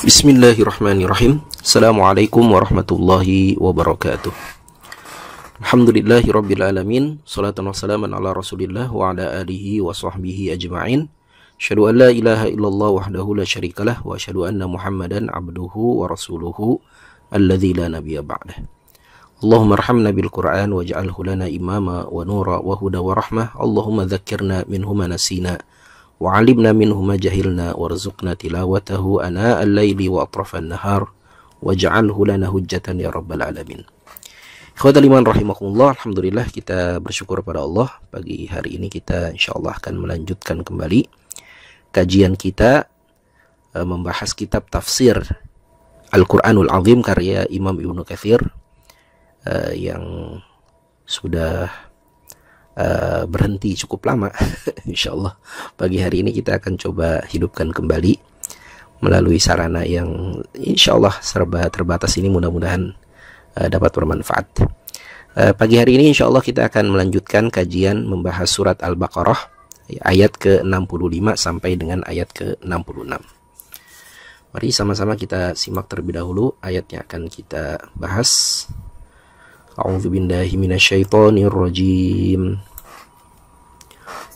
Bismillahirrahmanirrahim. Assalamualaikum warahmatullahi wabarakatuh. Alhamdulillahi rabbil alamin. Salatan wassalaman ala rasulillah wa ala alihi wa sahbihi ajma'in. Asyhadu an la ilaha illallah wahdahu la syarikalah wa asyhadu anna muhammadan abduhu wa rasuluhu alladzi la nabiyya ba'dah. Allahumma arhamna bil Qur'an waj'alhu lana imama wa nura wa huda wa rahmah. Allahumma dzakkirna minhu ma nasina wa 'allimna minhu ma jahilna warzuqna tilawatahu ana al-laili wa atrafan nahar waj'alhu lana hujjatan ya rabbal alamin. Ikhwatal iman rahimakumullah, alhamdulillah kita bersyukur pada Allah. Pagi hari ini kita insyaallah akan melanjutkan kembali kajian kita membahas kitab tafsir Al-Qur'anul Azim karya Imam Ibnu Katsir yang sudah berhenti cukup lama. Insyaallah pagi hari ini kita akan coba hidupkan kembali melalui sarana yang insyaallah serba terbatas ini, mudah-mudahan dapat bermanfaat. Pagi hari ini insyaallah kita akan melanjutkan kajian membahas surat Al-Baqarah ayat ke-65 sampai dengan ayat ke-66. Mari sama-sama kita simak terlebih dahulu ayat yang akan kita bahas. A'udzu billahi minasyaitonir rajim.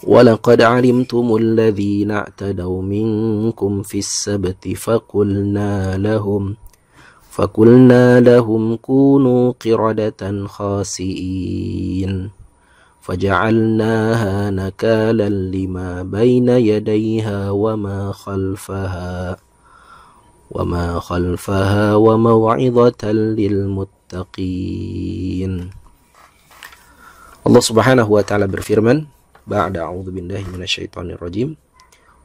Walaqad 'alimtumul ladzina i'tadaw minkum fis sabti faqulna lahum kunu qiradatan khasi'in faja'alnaha nakalan lima baina yadayha wa ma khalfaha wa maw'izatan lil muttaqin. Allah Subhanahu wa taala berfirman, ba'da a'udzu billahi minasyaitonir rajim,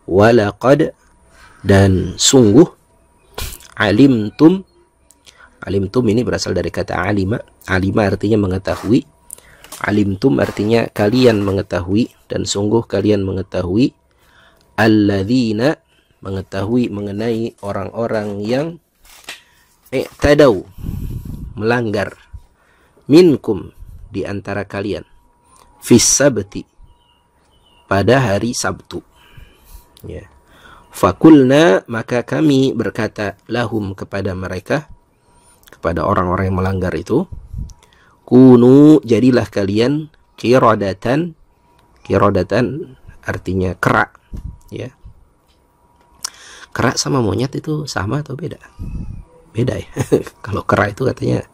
walaqad, dan sungguh, alimtum ini berasal dari kata alima artinya mengetahui, alimtum artinya kalian mengetahui, dan sungguh kalian mengetahui, alladzina mengetahui mengenai orang-orang yang i'tadaw melanggar, minkum di antara kalian, fis sabti pada hari Sabtu, ya. Fakulna maka kami berkata, lahum kepada mereka, kepada orang-orang yang melanggar itu, kunu jadilah kalian qiradatan artinya kera, ya. Kera sama monyet itu sama atau beda? Beda ya. Kalau kera itu katanya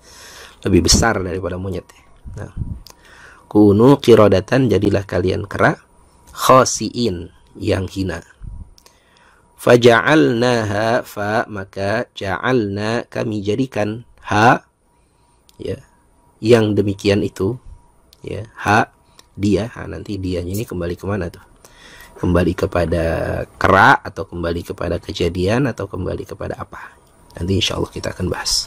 lebih besar daripada monyet ya. Nah, kunu qiradatan, jadilah kalian kera, khasiin yang hina. Faja'alnaha, maka ja'alna kami jadikan, ya, yang demikian itu, ya, dia, nanti dianya ini kembali kemana tuh? Kembali kepada kera atau kembali kepada kejadian atau kembali kepada apa? Nanti insyaallah kita akan bahas.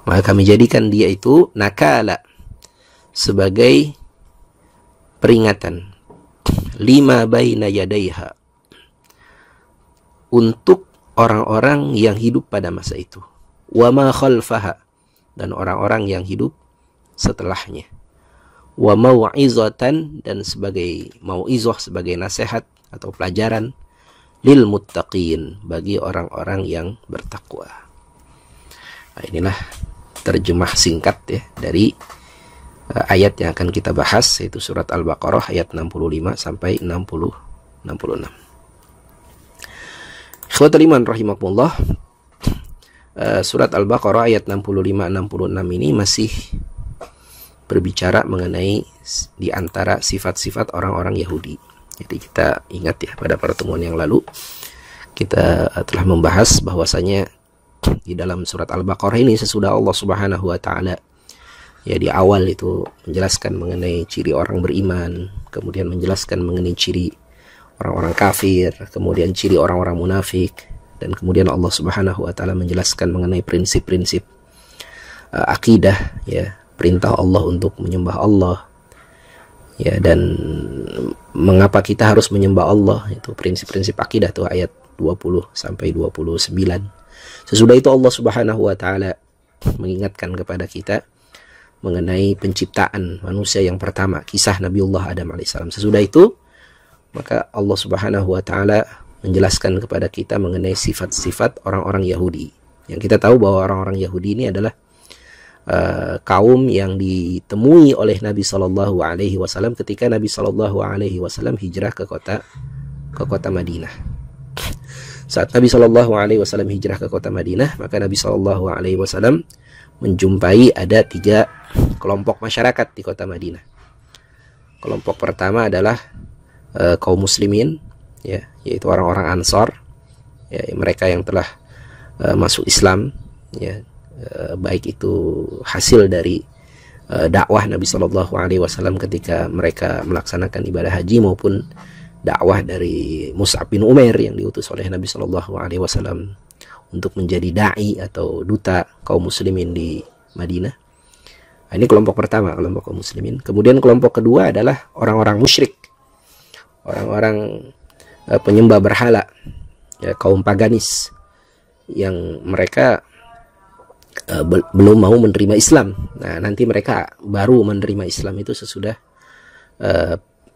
Maka kami jadikan dia itu nakala, sebagai peringatan, lima baina yadaiha, untuk orang-orang yang hidup pada masa itu, wa ma khalfaha, dan orang-orang yang hidup setelahnya, wa mau'izatan, dan sebagai mau'izah, sebagai nasihat atau pelajaran, lil muttaqin, bagi orang-orang yang bertakwa. Nah, inilah terjemah singkat ya dari ayat yang akan kita bahas, yaitu surat Al-Baqarah ayat 65 sampai 66. Ikhwatul iman rahimakumullah, surat Al-Baqarah ayat 65-66 ini masih berbicara mengenai di antara sifat-sifat orang-orang Yahudi. Jadi kita ingat ya, pada pertemuan yang lalu kita telah membahas bahwasanya di dalam surat Al-Baqarah ini, sesudah Allah Subhanahu wa taala ya di awal itu menjelaskan mengenai ciri orang beriman, kemudian menjelaskan mengenai ciri orang-orang kafir, kemudian ciri orang-orang munafik, dan kemudian Allah Subhanahu wa taala menjelaskan mengenai prinsip-prinsip akidah, ya, perintah Allah untuk menyembah Allah, ya, dan mengapa kita harus menyembah Allah, itu prinsip-prinsip akidah tuh ayat 20 sampai 29. Sesudah itu Allah Subhanahu wa taala mengingatkan kepada kita mengenai penciptaan manusia yang pertama, kisah Nabiullah Adam alaihissalam. Sesudah itu maka Allah Subhanahu wa taala menjelaskan kepada kita mengenai sifat-sifat orang-orang Yahudi. Yang kita tahu bahwa orang-orang Yahudi ini adalah kaum yang ditemui oleh Nabi Shallallahu Alaihi Wasallam ketika Nabi Shallallahu Alaihi Wasallam hijrah ke kota Madinah. Saat Nabi Shallallahu Alaihi Wasallam hijrah ke kota Madinah, maka Nabi Shallallahu Alaihi Wasallam menjumpai ada 3 kelompok masyarakat di kota Madinah. Kelompok pertama adalah kaum muslimin, ya, yaitu orang-orang Ansor, ya, mereka yang telah masuk Islam, ya, baik itu hasil dari dakwah Nabi Shallallahu Alaihi Wasallam ketika mereka melaksanakan ibadah haji, maupun dakwah dari Mus'ab bin Umair yang diutus oleh Nabi Shallallahu Alaihi Wasallam untuk menjadi dai atau duta kaum muslimin di Madinah. Nah, ini kelompok pertama, kelompok kaum muslimin. Kemudian kelompok kedua adalah orang-orang musyrik, orang-orang penyembah berhala, ya, kaum paganis, yang mereka belum mau menerima Islam. Nah, nanti mereka baru menerima Islam itu sesudah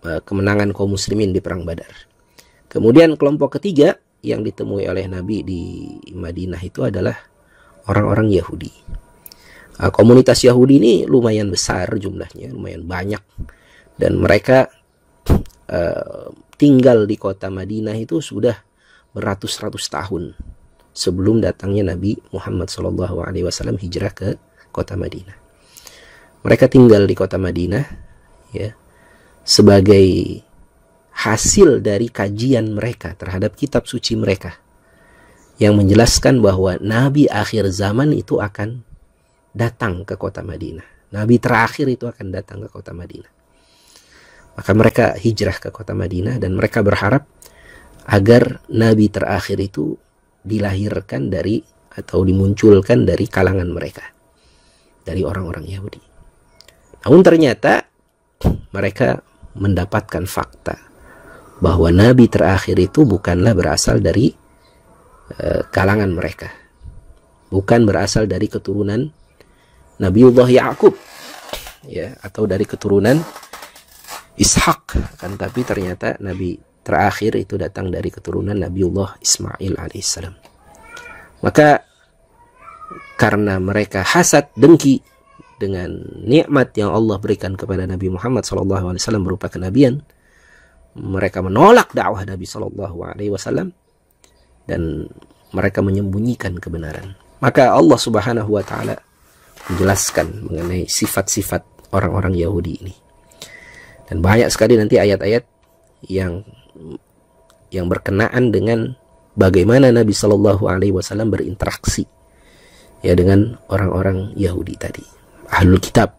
kemenangan kaum muslimin di perang Badar. Kemudian kelompok ketiga yang ditemui oleh Nabi di Madinah itu adalah orang-orang Yahudi. Komunitas Yahudi ini lumayan besar jumlahnya, lumayan banyak, dan mereka tinggal di kota Madinah itu sudah beratus-ratus tahun sebelum datangnya Nabi Muhammad SAW hijrah ke kota Madinah. Mereka tinggal di kota Madinah, ya, sebagai hasil dari kajian mereka terhadap kitab suci mereka yang menjelaskan bahwa Nabi akhir zaman itu akan datang ke kota Madinah. Nabi terakhir itu akan datang ke kota Madinah. Maka mereka hijrah ke kota Madinah dan mereka berharap agar Nabi terakhir itu dilahirkan dari atau dimunculkan dari kalangan mereka, dari orang-orang Yahudi. Namun ternyata mereka mendapatkan fakta bahwa Nabi terakhir itu bukanlah berasal dari kalangan mereka, bukan berasal dari keturunan Nabiullah Ya'qub, ya, atau dari keturunan Ishak, kan, tapi ternyata Nabi terakhir itu datang dari keturunan Nabiullah Ismail alaihissalam. Maka karena mereka hasad, dengki dengan nikmat yang Allah berikan kepada Nabi Muhammad SAW berupa kenabian, mereka menolak dakwah Nabi SAW dan mereka menyembunyikan kebenaran. Maka Allah Subhanahu wa taala menjelaskan mengenai sifat-sifat orang-orang Yahudi ini. Dan banyak sekali nanti ayat-ayat yang berkenaan dengan bagaimana Nabi Shallallahu Alaihi Wasallam berinteraksi, ya, dengan orang-orang Yahudi tadi, Ahlul Kitab,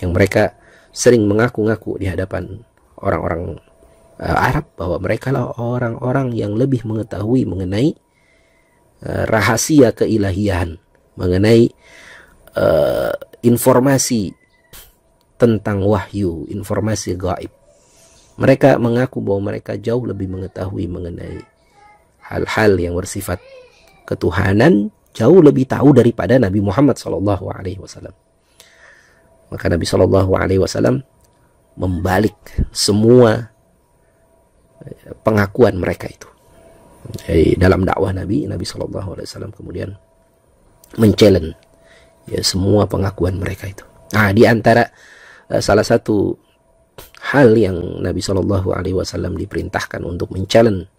yang mereka sering mengaku-ngaku di hadapan orang-orang Arab bahwa mereka lah orang-orang yang lebih mengetahui mengenai rahasia keilahian, mengenai informasi tentang wahyu, informasi gaib. Mereka mengaku bahwa mereka jauh lebih mengetahui mengenai hal-hal yang bersifat ketuhanan, jauh lebih tahu daripada Nabi Muhammad SAW. Maka Nabi SAW membalik semua pengakuan mereka itu. Dalam dakwah Nabi SAW kemudian men-challenge, ya, semua pengakuan mereka itu. Nah, di antara salah satu hal yang Nabi Shallallahu Alaihi Wasallam diperintahkan untuk men-challenge,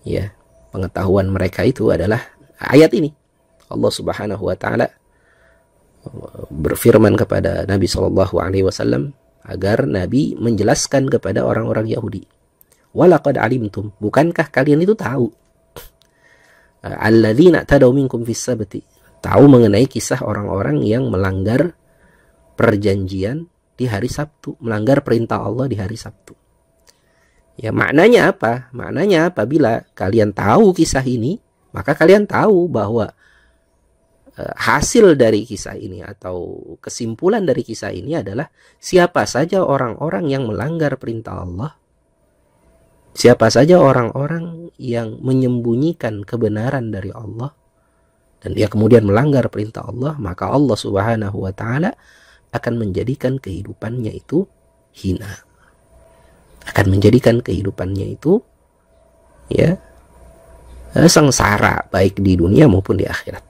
ya, pengetahuan mereka itu adalah ayat ini. Allah Subhanahu Wa Taala berfirman kepada Nabi Shallallahu Alaihi Wasallam agar Nabi menjelaskan kepada orang-orang Yahudi, walaqad alimtum, bukankah kalian itu tahu, alladzina tadaw minkum fis sabti, tahu mengenai kisah orang-orang yang melanggar perjanjian di hari Sabtu, melanggar perintah Allah di hari Sabtu. Ya, maknanya apa? Maknanya apabila kalian tahu kisah ini, maka kalian tahu bahwa hasil dari kisah ini atau kesimpulan dari kisah ini adalah siapa saja orang-orang yang melanggar perintah Allah, siapa saja orang-orang yang menyembunyikan kebenaran dari Allah dan dia kemudian melanggar perintah Allah, maka Allah Subhanahu wa taala akan menjadikan kehidupannya itu hina, akan menjadikan kehidupannya itu, ya sengsara baik di dunia maupun di akhirat.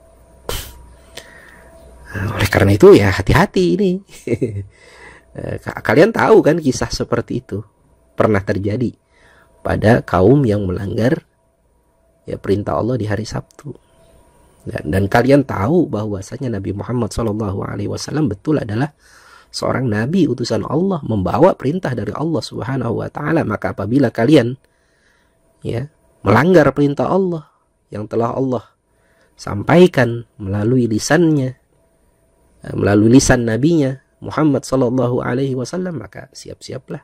Nah, oleh karena itu ya hati-hati ini. Kalian tahu kan kisah seperti itu pernah terjadi pada kaum yang melanggar ya perintah Allah di hari Sabtu. Dan kalian tahu bahwasanya Nabi Muhammad SAW betul adalah seorang nabi utusan Allah, membawa perintah dari Allah Subhanahu wa taala. Maka apabila kalian ya melanggar perintah Allah yang telah Allah sampaikan melalui lisannya, melalui lisan nabinya Muhammad SAW, maka siap-siaplah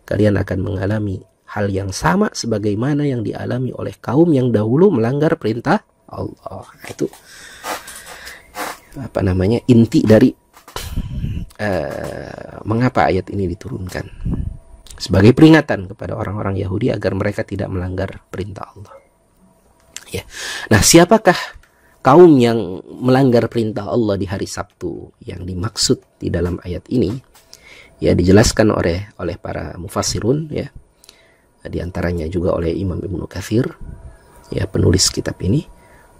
kalian akan mengalami hal yang sama sebagaimana yang dialami oleh kaum yang dahulu melanggar perintah Allah. Itu inti dari mengapa ayat ini diturunkan, sebagai peringatan kepada orang-orang Yahudi agar mereka tidak melanggar perintah Allah. Ya. Nah, siapakah kaum yang melanggar perintah Allah di hari Sabtu yang dimaksud di dalam ayat ini? Ya, dijelaskan oleh para mufassirun, ya. Di antaranya juga oleh Imam Ibnu Katsir, ya, penulis kitab ini,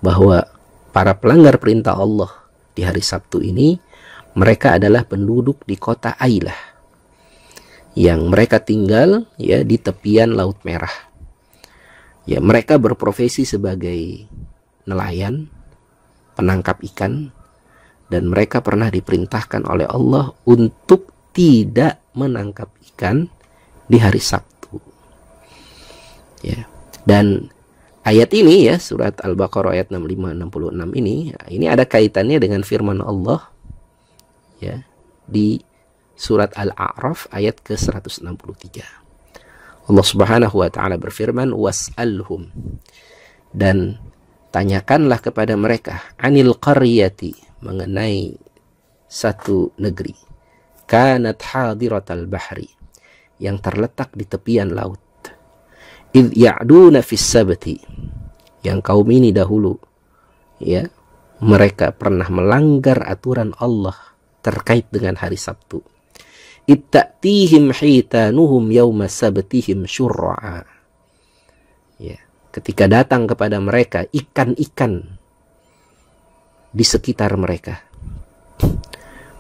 bahwa para pelanggar perintah Allah di hari Sabtu ini mereka adalah penduduk di kota Ailah yang mereka tinggal ya di tepian Laut Merah. Ya, mereka berprofesi sebagai nelayan, penangkap ikan, dan mereka pernah diperintahkan oleh Allah untuk tidak menangkap ikan di hari Sabtu. Ya. Dan ayat ini ya, surat Al-Baqarah ayat 65-66 ini ada kaitannya dengan firman Allah ya di surat Al-A'raf ayat ke-163. Allah Subhanahu wa taala berfirman, was'alhum, dan tanyakanlah kepada mereka, anil qaryati, mengenai satu negeri, kanat hadiratal bahri, yang terletak di tepian laut, idh ya'duna fis sabti, yang kaum ini dahulu ya mereka pernah melanggar aturan Allah terkait dengan hari Sabtu. Itta'tihim hitanuhum yawma sabtihim syurra'a. Ya, ketika datang kepada mereka ikan-ikan di sekitar mereka.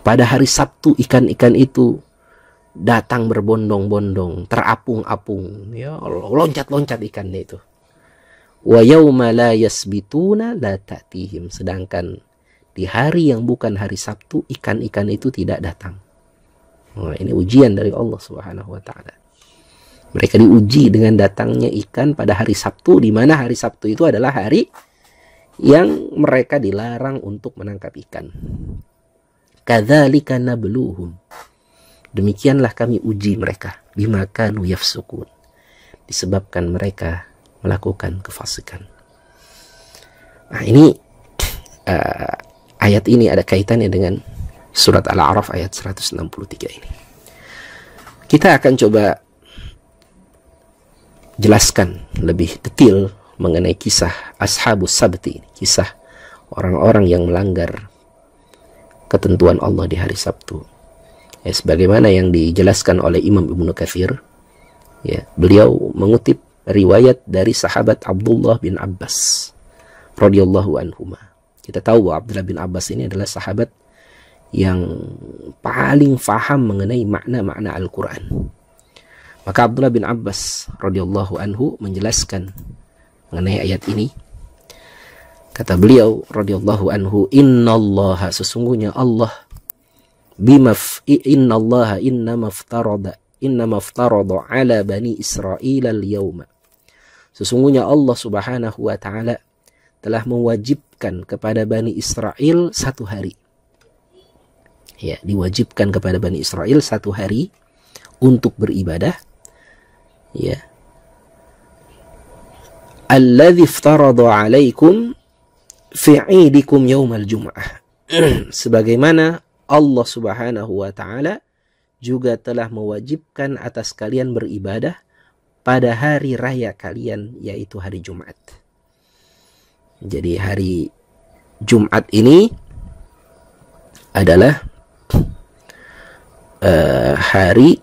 Pada hari Sabtu ikan-ikan itu datang berbondong-bondong, terapung-apung, ya, loncat-loncat ikannya itu. Wa yawma la yasbituna la ta'tihim, sedangkan di hari yang bukan hari Sabtu ikan-ikan itu tidak datang. Nah, ini ujian dari Allah Subhanahu wa taala. Mereka diuji dengan datangnya ikan pada hari Sabtu, di mana hari Sabtu itu adalah hari yang mereka dilarang untuk menangkap ikan. Kadzalika nabluhum, demikianlah kami uji mereka, bima kanu yafsukun, disebabkan mereka melakukan kefasikan. Nah, ini ayat ini ada kaitannya dengan surat Al-A'raf ayat 163 ini. Kita akan coba jelaskan lebih detail mengenai kisah Ashabus Sabti, kisah orang-orang yang melanggar ketentuan Allah di hari Sabtu. Ya, sebagaimana yang dijelaskan oleh Imam Ibnu Katsir, ya, beliau mengutip riwayat dari sahabat Abdullah bin Abbas radhiyallahu anhuma. Kita tahu bahwa Abdullah bin Abbas ini adalah sahabat yang paling faham mengenai makna-makna Al-Quran. Maka Abdullah bin Abbas radhiyallahu anhu menjelaskan mengenai ayat ini. Kata beliau radhiyallahu anhu, innallaha, sesungguhnya Allah, innallaha innama aftarada ala bani Israil al-yawma, sesungguhnya Allah Subhanahu wa taala telah mewajibkan kepada Bani Israel satu hari. Ya, diwajibkan kepada Bani Israel satu hari untuk beribadah. Ya. Alladzi iftarada 'alaikum fi 'idikum yaumal jum'ah. Sebagaimana Allah Subhanahu wa taala juga telah mewajibkan atas kalian beribadah pada hari raya kalian, yaitu hari Jumat. Jadi hari Jumat ini adalah hari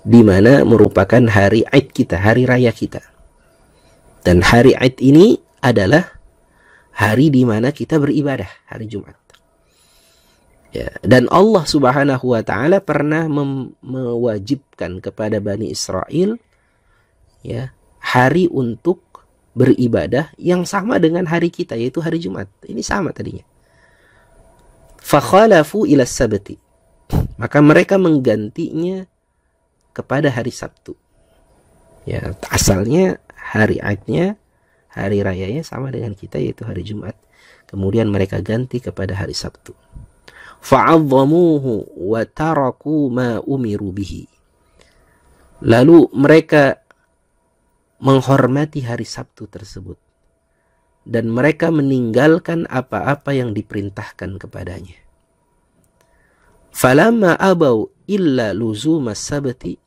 di mana merupakan hari Id kita, hari raya kita. Dan hari Id ini adalah hari di mana kita beribadah, hari Jumat. Ya, dan Allah Subhanahu wa taala pernah mewajibkan kepada Bani Israel ya, hari untuk beribadah yang sama dengan hari kita, yaitu hari Jumat. Ini sama tadinya. Fakhalafu ila sabti. Maka mereka menggantinya kepada hari Sabtu. Ya, asalnya hari Idnya, hari rayanya sama dengan kita, yaitu hari Jumat. Kemudian mereka ganti kepada hari Sabtu. Fa'azzamuhu wa taraku ma umiru bihi. Lalu mereka menghormati hari Sabtu tersebut dan mereka meninggalkan apa-apa yang diperintahkan kepadanya. Falamma abau illa luzuma sabti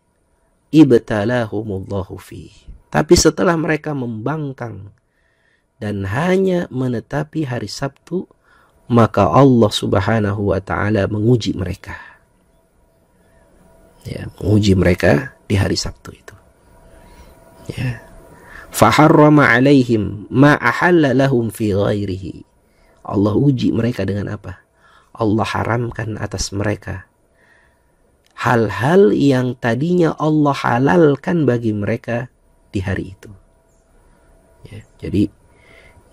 ibtalahumullahu fihi. Tapi setelah mereka membangkang dan hanya menetapi hari Sabtu, maka Allah Subhanahu wa taala menguji mereka. Ya, menguji mereka di hari Sabtu itu. Ya. Faharrama alaihim ma ahalla lahum fi ghairihi. Allah uji mereka dengan apa? Allah haramkan atas mereka hal-hal yang tadinya Allah halalkan bagi mereka di hari itu. Ya, jadi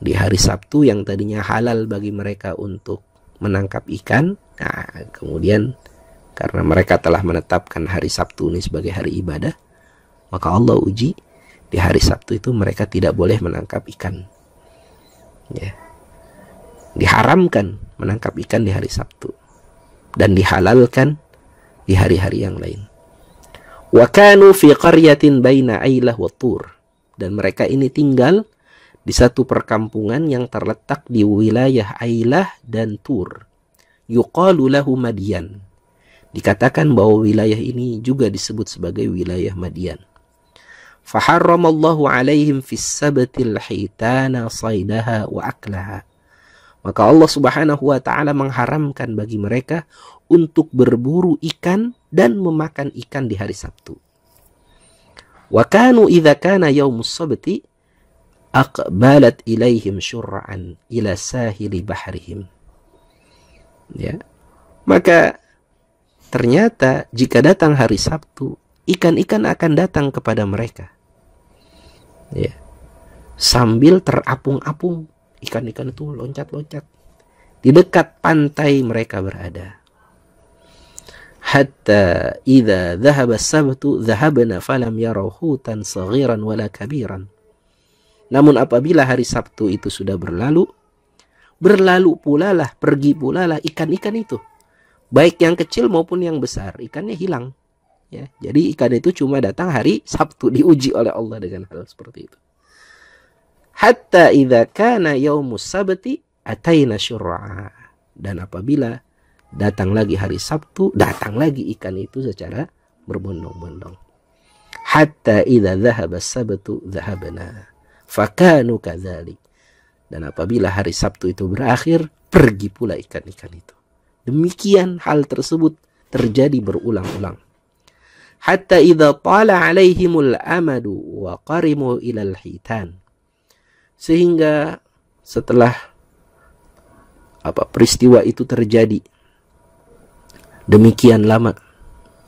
di hari Sabtu yang tadinya halal bagi mereka untuk menangkap ikan, nah, kemudian karena mereka telah menetapkan hari Sabtu ini sebagai hari ibadah, maka Allah uji di hari Sabtu itu mereka tidak boleh menangkap ikan. Ya. Diharamkan menangkap ikan di hari Sabtu dan dihalalkan di hari-hari yang lain. Wa kanu fi qaryatin baina Ailah wa Tur. Dan mereka ini tinggal di satu perkampungan yang terletak di wilayah Ailah dan Tur. Yuqalu lahu Madian. Dikatakan bahwa wilayah ini juga disebut sebagai wilayah Madian. Faharramallahu alaihim fis sabtil hitana saydaha wa aklaha. Maka Allah Subhanahu wa taala mengharamkan bagi mereka untuk berburu ikan dan memakan ikan di hari Sabtu. Wa kanu idza kana yaumus sabti aqbalat ilaihim syur'an ila sahili bahrihim. Ya. Maka ternyata jika datang hari Sabtu, ikan-ikan akan datang kepada mereka. Ya. Sambil terapung-apung, ikan-ikan itu loncat-loncat di dekat pantai mereka berada. Hatta idza dhahaba as-sabtu dhahabna falam yaraw hutan saghiran wala kabiran. Namun apabila hari Sabtu itu sudah berlalu pula lah, pergi pula lah ikan-ikan itu. Baik yang kecil maupun yang besar, ikannya hilang. Ya, jadi ikan itu cuma datang hari Sabtu, diuji oleh Allah dengan hal seperti itu. Hatta idza kana yaumus sabti ataina syur'a. Dan apabila datang lagi hari Sabtu, datang lagi ikan itu secara berbondong-bondong. Hatta idza dhahaba as-sabtu dhahabna. Fakanu kadzalik. Dan apabila hari Sabtu itu berakhir, pergi pula ikan-ikan itu. Demikian hal tersebut terjadi berulang-ulang. Hatta idza tala alaihimul amadu wa qarimu ilal hitan. Sehingga setelah peristiwa itu terjadi demikian lama,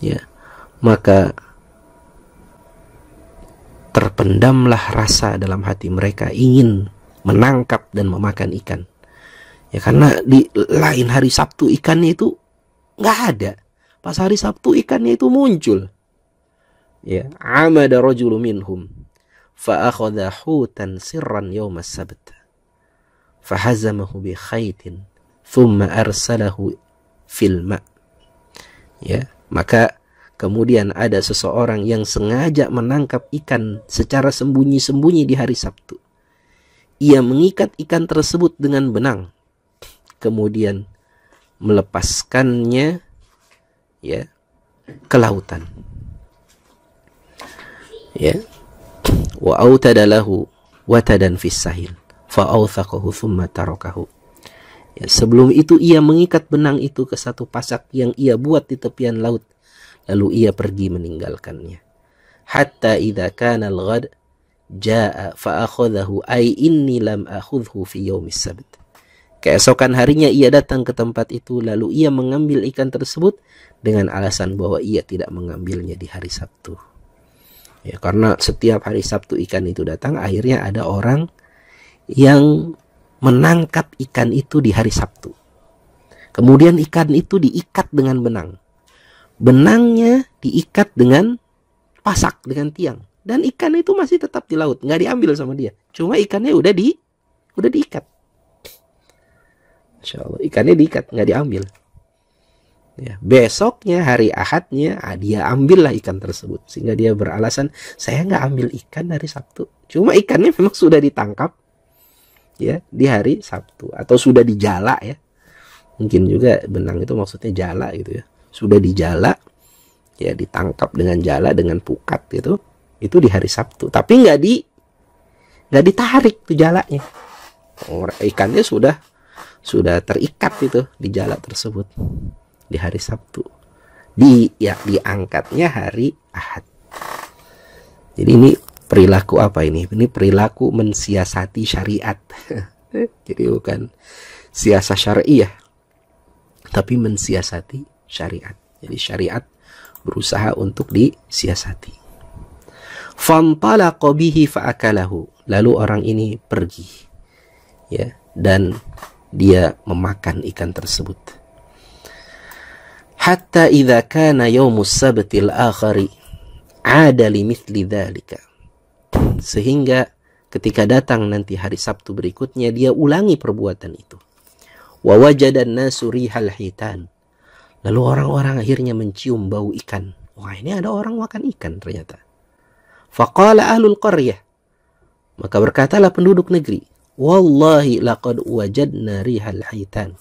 ya, maka terpendamlah rasa dalam hati mereka ingin menangkap dan memakan ikan. Ya, karena di lain hari Sabtu ikannya itu nggak ada. Pas hari Sabtu ikannya itu muncul. Ya, amada rajulu minhum fa akhadha hutan sirran yawm as-sabt fa hazamahu bi khaytin thumma arsalahu fil ma'. Ya, maka kemudian ada seseorang yang sengaja menangkap ikan secara sembunyi-sembunyi di hari Sabtu. Ia mengikat ikan tersebut dengan benang, kemudian melepaskannya, ya, ke lautan. Ya, wa autada lahu watadan fis sahil fa awthaqahu thumma tarakahu. Ya, sebelum itu ia mengikat benang itu ke satu pasak yang ia buat di tepian laut, lalu ia pergi meninggalkannya. Hatta idza kana al-ghad jaa fa akhadhahu ay inni lam akhudhu fi yaumis sabt. Keesokan harinya ia datang ke tempat itu, lalu ia mengambil ikan tersebut dengan alasan bahwa ia tidak mengambilnya di hari Sabtu. Ya, karena setiap hari Sabtu ikan itu datang, akhirnya ada orang yang menangkap ikan itu di hari Sabtu. Kemudian ikan itu diikat dengan benang. Benangnya diikat dengan pasak, dengan tiang. Dan ikan itu masih tetap di laut, nggak diambil sama dia. Cuma ikannya udah diikat. Insya Allah, ikannya diikat, nggak diambil. Ya, besoknya hari Ahadnya dia ambillah ikan tersebut, sehingga dia beralasan saya nggak ambil ikan dari Sabtu, cuma ikannya memang sudah ditangkap ya di hari Sabtu, atau sudah dijala ya, mungkin juga benang itu maksudnya jala gitu ya, sudah dijala ya, ditangkap dengan jala dengan pukat gitu, itu di hari Sabtu, tapi nggak ditarik tuh jalanya, ikannya sudah terikat itu di jala tersebut di hari Sabtu, diangkatnya hari Ahad. Jadi ini perilaku apa ini? Ini perilaku mensiasati syariat. Jadi bukan siasah syariah, tapi mensiasati syariat. Jadi syariat berusaha untuk disiasati. Fantalaqa bihi fa'akalahu. Lalu orang ini pergi, ya, dan dia memakan ikan tersebut. Hatta idza kana yaumus sabtil akhari ada limithli dzalika. Sehingga ketika datang nanti hari Sabtu berikutnya, dia ulangi perbuatan itu. Wa wajadan nasu rihal hitan. Lalu orang-orang akhirnya mencium bau ikan. Wah, ini ada orang makan ikan ternyata. Faqala ahlul qaryah. Maka berkatalah penduduk negeri, wallahi laqad wajadna rihal hitan.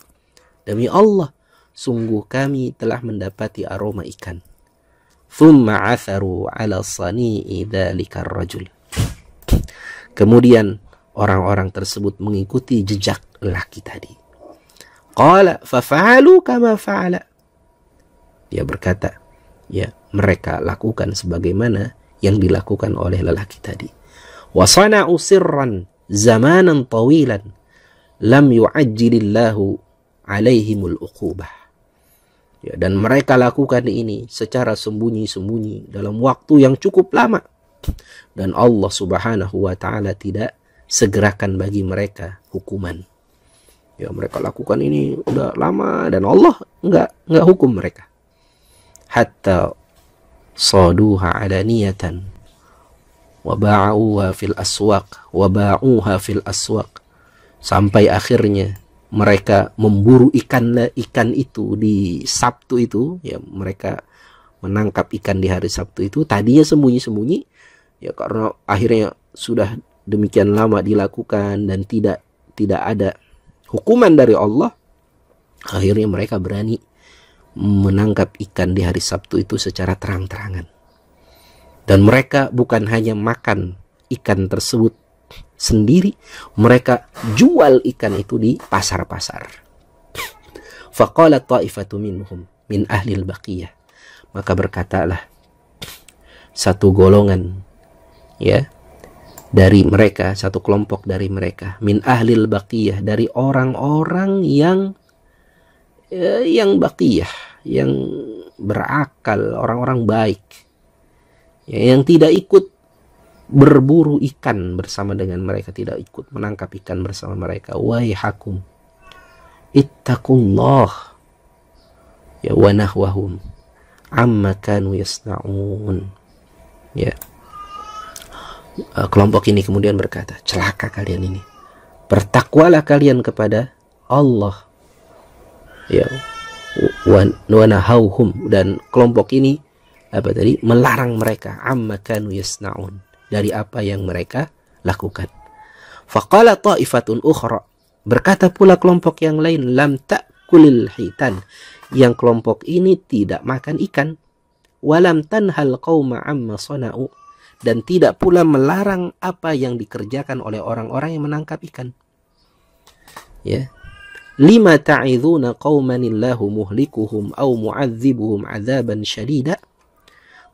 Demi Allah, sungguh kami telah mendapati aroma ikan. Thumma atharu ala sani'i dzalikar rajul. Kemudian orang-orang tersebut mengikuti jejak lelaki tadi. Qala fafa'alu kama fa'ala. Dia berkata, ya, mereka lakukan sebagaimana yang dilakukan oleh lelaki tadi. Wa sana'u sirran zamanan tawilan lam yu'ajjilillahu alaihimul uqubah. Ya, dan mereka lakukan ini secara sembunyi-sembunyi dalam waktu yang cukup lama. Dan Allah subhanahu wa ta'ala tidak segerakan bagi mereka hukuman. Ya, mereka lakukan ini udah lama dan Allah enggak hukum mereka. Hatta saduha alaniyatan wa ba'uha fil aswaq. Sampai akhirnya mereka memburu ikan itu di Sabtu itu, ya, mereka menangkap ikan di hari Sabtu itu, tadinya sembunyi-sembunyi, ya, karena akhirnya sudah demikian lama dilakukan dan tidak ada hukuman dari Allah, akhirnya mereka berani menangkap ikan di hari Sabtu itu secara terang-terangan. Dan mereka bukan hanya makan ikan tersebut sendiri, mereka jual ikan itu di pasar-pasar. Faqala ta'ifatu minhum min ahlil baqiyah. Maka berkatalah satu golongan, ya, dari mereka, satu kelompok dari mereka, min ahlil baqiyah, dari orang-orang yang baqiyah, yang berakal, orang-orang baik, ya, yang tidak ikut berburu ikan bersama dengan mereka, tidak ikut menangkap ikan bersama mereka. Waihakum ittaqullah, ya, wa nahwahum amma kanu yasna'un. Ya, kelompok ini kemudian berkata, celaka kalian ini, bertakwalah kalian kepada Allah, ya, wa nahauhum, dan kelompok ini melarang mereka amma kanu yasna'un, dari apa yang mereka lakukan. Faqala ta'ifatun ukhra, berkata pula kelompok yang lain, lam ta'kulil hitan, yang kelompok ini tidak makan ikan, walam tanhal qauma amma sana'u, dan tidak pula melarang apa yang dikerjakan oleh orang-orang yang menangkap ikan. Ya. Lima ta'idhuna qaumanillahu muhlikuhum aw mu'adzibuhum 'adzaban syadida.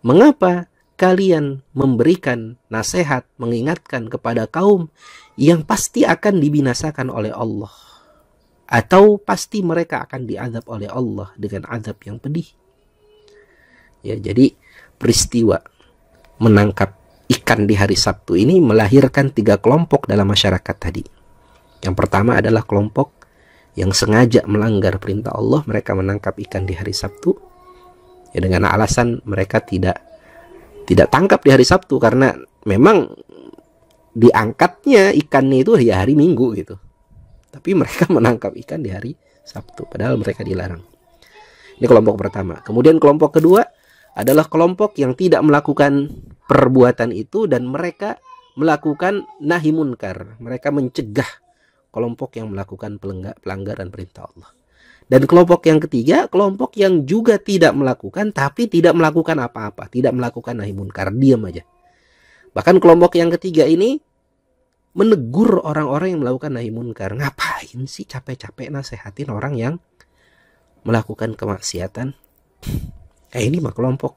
Mengapa kalian memberikan nasihat, mengingatkan kepada kaum yang pasti akan dibinasakan oleh Allah, atau pasti mereka akan diazab oleh Allah dengan azab yang pedih. Ya, jadi peristiwa menangkap ikan di hari Sabtu ini melahirkan 3 kelompok dalam masyarakat tadi. Yang pertama adalah kelompok yang sengaja melanggar perintah Allah, mereka menangkap ikan di hari Sabtu. Ya, dengan alasan mereka tidak tangkap di hari Sabtu karena memang diangkatnya ikannya itu ya hari Minggu gitu. Tapi mereka menangkap ikan di hari Sabtu, padahal mereka dilarang. Ini kelompok pertama. Kemudian kelompok kedua adalah kelompok yang tidak melakukan perbuatan itu dan mereka melakukan nahi munkar. Mereka mencegah kelompok yang melakukan pelanggaran perintah Allah. Dan kelompok yang ketiga, kelompok yang juga tidak melakukan tapi tidak melakukan apa-apa, tidak melakukan nahi munkar, diam aja. Bahkan kelompok yang ketiga ini menegur orang-orang yang melakukan nahi munkar. Ngapain sih capek-capek nasehatin orang yang melakukan kemaksiatan? Ini mah kelompok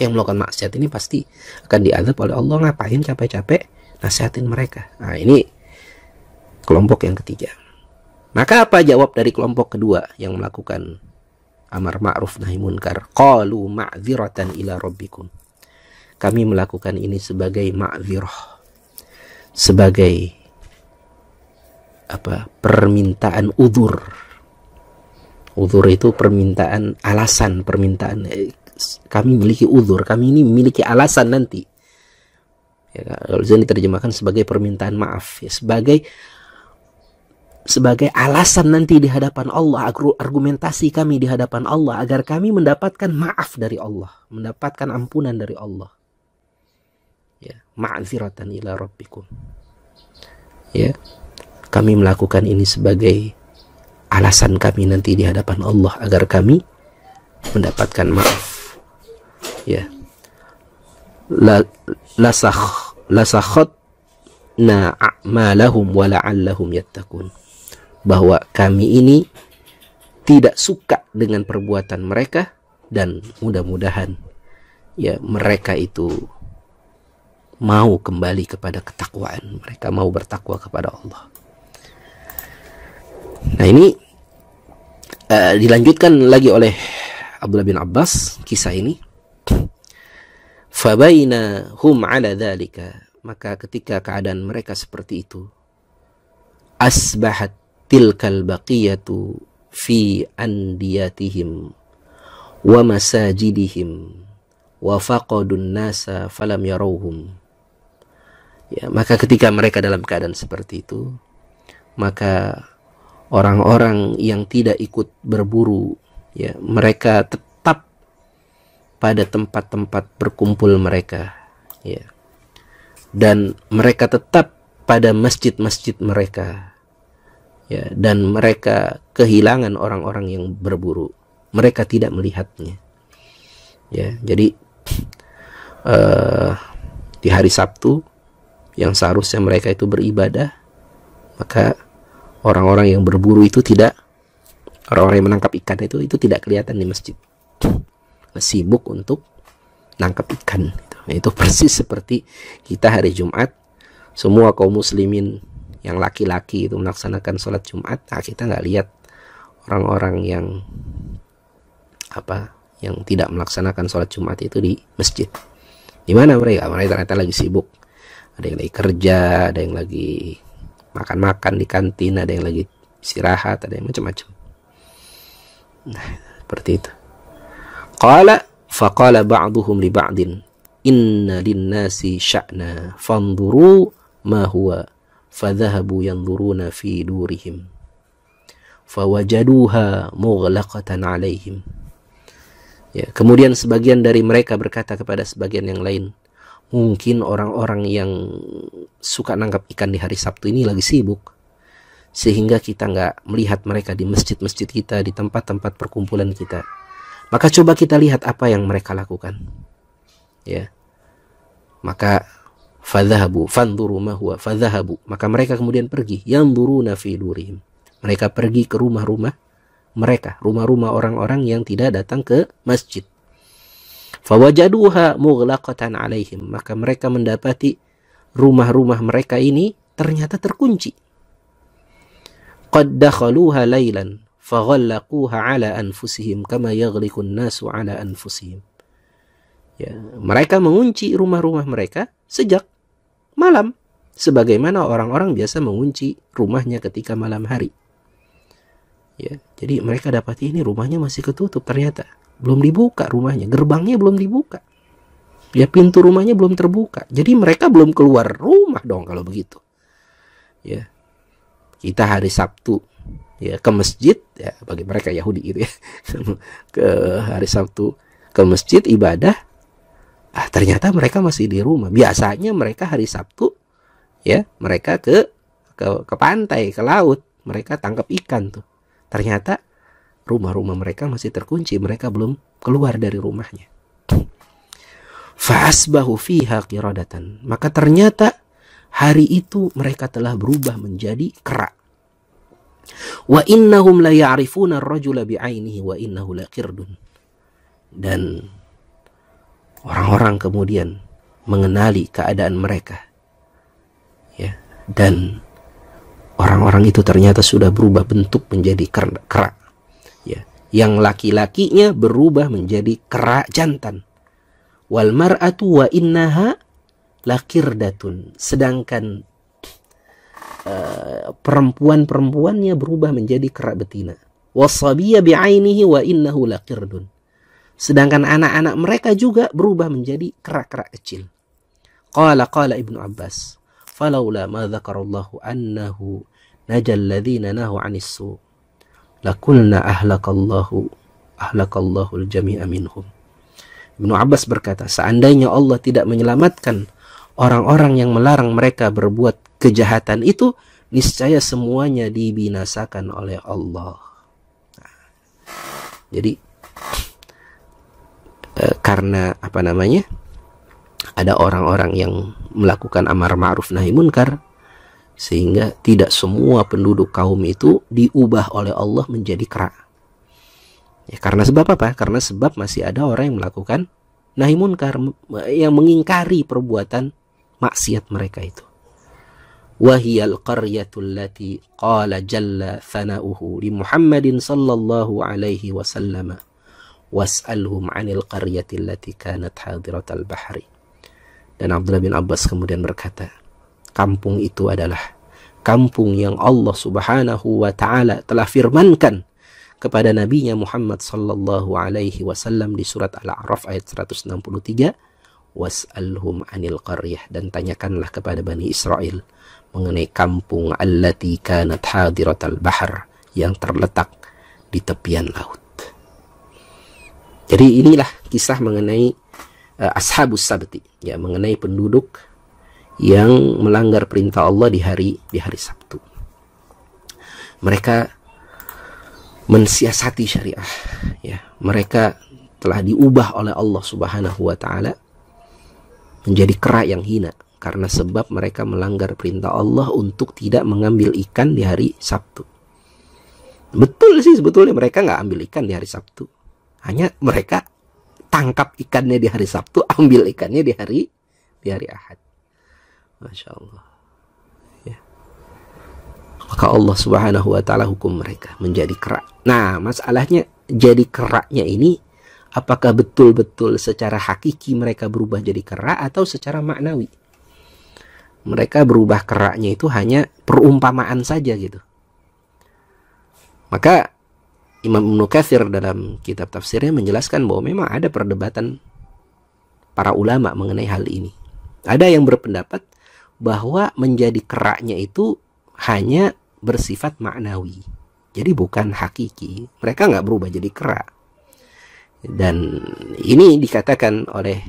yang melakukan maksiat ini pasti akan diazab oleh Allah. Ngapain capek-capek nasehatin mereka? Nah, ini kelompok yang ketiga. Maka apa jawab dari kelompok kedua yang melakukan amar ma'ruf nahi munkar? Qalu ma'dziratan ila rabbikum. Kami melakukan ini sebagai ma'dzirah, sebagai permintaan udzur. Udzur itu permintaan, alasan, permintaan. Kami memiliki udzur, kami ini memiliki alasan nanti. Ya, kalau ini diterjemahkan sebagai permintaan maaf, ya, sebagai alasan nanti di hadapan Allah, argumentasi kami di hadapan Allah agar kami mendapatkan maaf dari Allah, mendapatkan ampunan dari Allah. Ya, ma'dziratan ila rabbikum. Ya, kami melakukan ini sebagai alasan kami nanti di hadapan Allah agar kami mendapatkan maaf. Ya, lasakhatna a'malahum wa la'allahum yattaqun. Bahwa kami ini tidak suka dengan perbuatan mereka dan mudah-mudahan ya mereka itu mau kembali kepada ketakwaan, mereka mau bertakwa kepada Allah. Nah, ini dilanjutkan lagi oleh Abdullah bin Abbas kisah ini. Fabaina hum ala dzalika, maka ketika keadaan mereka seperti itu, asbahat tilkal baqiyatu fi andiyatihim wa masajidihim wa faqadun nasa falam yarawhum. Ya, maka ketika mereka dalam keadaan seperti itu, maka orang-orang yang tidak ikut berburu, ya, mereka tetap pada tempat-tempat berkumpul mereka, ya, dan mereka tetap pada masjid-masjid mereka. Ya, dan mereka kehilangan orang-orang yang berburu, mereka tidak melihatnya. Ya, jadi di hari Sabtu yang seharusnya mereka itu beribadah, maka orang-orang yang berburu itu tidak, orang-orang yang menangkap ikan itu tidak kelihatan di masjid, sibuk untuk nangkap ikan. Itu persis seperti kita hari Jumat, semua kaum muslimin yang laki-laki itu melaksanakan sholat Jumat. Nah, kita nggak lihat orang-orang yang yang tidak melaksanakan sholat Jumat itu di masjid. Di mana mereka? Mereka ternyata lagi sibuk. Ada yang lagi kerja, ada yang lagi makan-makan di kantin, ada yang lagi istirahat, ada yang macam-macam. Nah, seperti itu. Faqala ba'duhum li ba'din inna linnasi sya'na fanzuru ma huwa fadhahabu yanzuruna fi durihim fawajaduha mughlaqatan alaihim. Ya, kemudian sebagian dari mereka berkata kepada sebagian yang lain, mungkin orang-orang yang suka nangkap ikan di hari Sabtu ini lagi sibuk, sehingga kita nggak melihat mereka di masjid-masjid kita, di tempat-tempat perkumpulan kita. Maka coba kita lihat apa yang mereka lakukan. Ya, maka fadhahabu fanzuru ma huwa fadhahabu, maka mereka kemudian pergi, yanzuruna fi durihim, mereka pergi ke rumah-rumah mereka, rumah-rumah orang-orang yang tidak datang ke masjid. Fawajaduha mughlaqatan alaihim, maka mereka mendapati rumah-rumah mereka ini ternyata terkunci. Qad dakhaluha lailan faghallaquha ala anfusihim kama yaghliqun nasu ala anfusihim. Ya, mereka mengunci rumah-rumah mereka sejak malam, sebagaimana orang-orang biasa mengunci rumahnya ketika malam hari. Ya, jadi mereka dapati ini rumahnya masih ketutup, ternyata belum dibuka rumahnya, gerbangnya belum dibuka. Ya, pintu rumahnya belum terbuka. Jadi mereka belum keluar rumah dong kalau begitu. Ya. Kita hari Sabtu ya ke masjid, ya bagi mereka Yahudi gitu ya. Ke hari Sabtu ke masjid ibadah. Ternyata mereka masih di rumah. Biasanya mereka hari Sabtu ya, mereka ke pantai, ke laut, mereka tangkap ikan tuh. Ternyata rumah-rumah mereka masih terkunci, mereka belum keluar dari rumahnya. Fa'asbahu fiha qiradatan, maka ternyata hari itu mereka telah berubah menjadi kera. Wa innahum la ya'rifuna ar-rajula bi'ainihi wa innahu laqirdun. Dan orang-orang kemudian mengenali keadaan mereka. Ya, dan orang-orang itu ternyata sudah berubah bentuk menjadi kera. Ya, yang laki-lakinya berubah menjadi kera jantan. Wal mar'atu wa innaha laqirdatun, sedangkan perempuan-perempuannya berubah menjadi kera betina. Wasabiyya bi'ainihi wa innahu laqirdun, sedangkan anak-anak mereka juga berubah menjadi kera-kera kecil. Qala Ibnu Abbas, falaula ma dzakarallahu annahu najal ladzina nahu 'anis su' lakulna ahlakallahu al-jami'a minhum. Ibnu Abbas berkata, seandainya Allah tidak menyelamatkan orang-orang yang melarang mereka berbuat kejahatan itu, niscaya semuanya dibinasakan oleh Allah. Jadi karena ada orang-orang yang melakukan amar ma'ruf nahi munkar, sehingga tidak semua penduduk kaum itu diubah oleh Allah menjadi kera. Ya, karena sebab apa? Karena sebab masih ada orang yang melakukan nahi munkar, yang mengingkari perbuatan maksiat mereka itu. Wahiyal qaryatul lati qala jalla thana'uhu li Muhammadin sallallahu alaihi wasallam was'alhum 'anil qaryati allati kanat hadiratal bahri. Dan Abdullah bin Abbas kemudian berkata, kampung itu adalah kampung yang Allah Subhanahu wa taala telah firmankan kepada nabinya Muhammad sallallahu alaihi wasallam di surat Al-A'raf ayat 163, was'alhum 'anil qaryah, dan tanyakanlah kepada Bani Israel mengenai kampung allati kanat hadiratal bahr, yang terletak di tepian laut. Jadi inilah kisah mengenai ashabus sabti, ya, mengenai penduduk yang melanggar perintah Allah di hari Sabtu. Mereka mensiasati syariah, ya. Mereka telah diubah oleh Allah Subhanahu wa taala menjadi kera yang hina karena sebab mereka melanggar perintah Allah untuk tidak mengambil ikan di hari Sabtu. Betul sih sebetulnya mereka nggak ambil ikan di hari Sabtu, hanya mereka tangkap ikannya di hari Sabtu, ambil ikannya di hari Ahad. Masya Allah. Maka Allah Subhanahu wa taala hukum mereka menjadi kera. Nah, masalahnya jadi keranya ini, apakah betul-betul secara hakiki mereka berubah jadi kera atau secara maknawi? Mereka berubah keranya itu hanya perumpamaan saja gitu. Maka Imam Ibnu Katsir dalam kitab tafsirnya menjelaskan bahwa memang ada perdebatan para ulama mengenai hal ini. Ada yang berpendapat bahwa menjadi keranya itu hanya bersifat maknawi, jadi bukan hakiki. Mereka nggak berubah jadi kera. Dan ini dikatakan oleh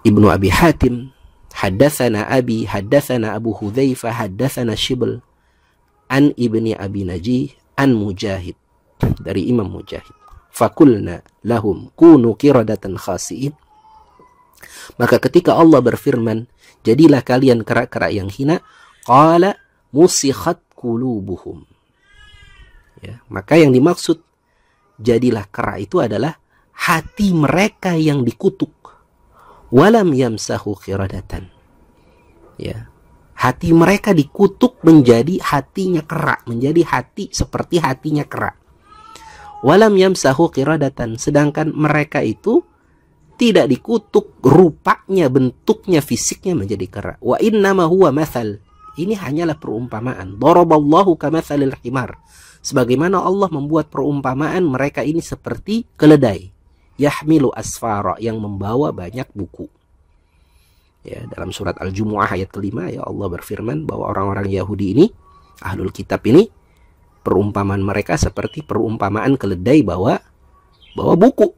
Ibnu Abi Hatim, haddatsana Abi, haddatsana Abu Hudzaifah, haddatsana Shibl an Ibni Abi Najih an Mujahid, dari Imam Mujahid. Fakulna lahum kunu qiradatan khasi'in. Maka ketika Allah berfirman, jadilah kalian kera-kera yang hina, qala musikhat qulubuhum. Ya, maka yang dimaksud jadilah kera itu adalah hati mereka yang dikutuk. Walam yamsahu qiradatan. Ya. Hati mereka dikutuk menjadi hatinya kera, menjadi hati seperti hatinya kera. Walam yamsahu qiradatan, sedangkan mereka itu tidak dikutuk rupanya, bentuknya, fisiknya menjadi kera. Wa innama huwa mathal. Ini hanyalah perumpamaan. Daraballahu kamathalil himar. Sebagaimana Allah membuat perumpamaan mereka ini seperti keledai. Yahmilu asfara, yang membawa banyak buku. Ya, dalam surat Al-Jumu'ah ayat kelima, ya Allah berfirman bahwa orang-orang Yahudi ini, ahlul kitab ini, perumpamaan mereka seperti perumpamaan keledai bawa buku.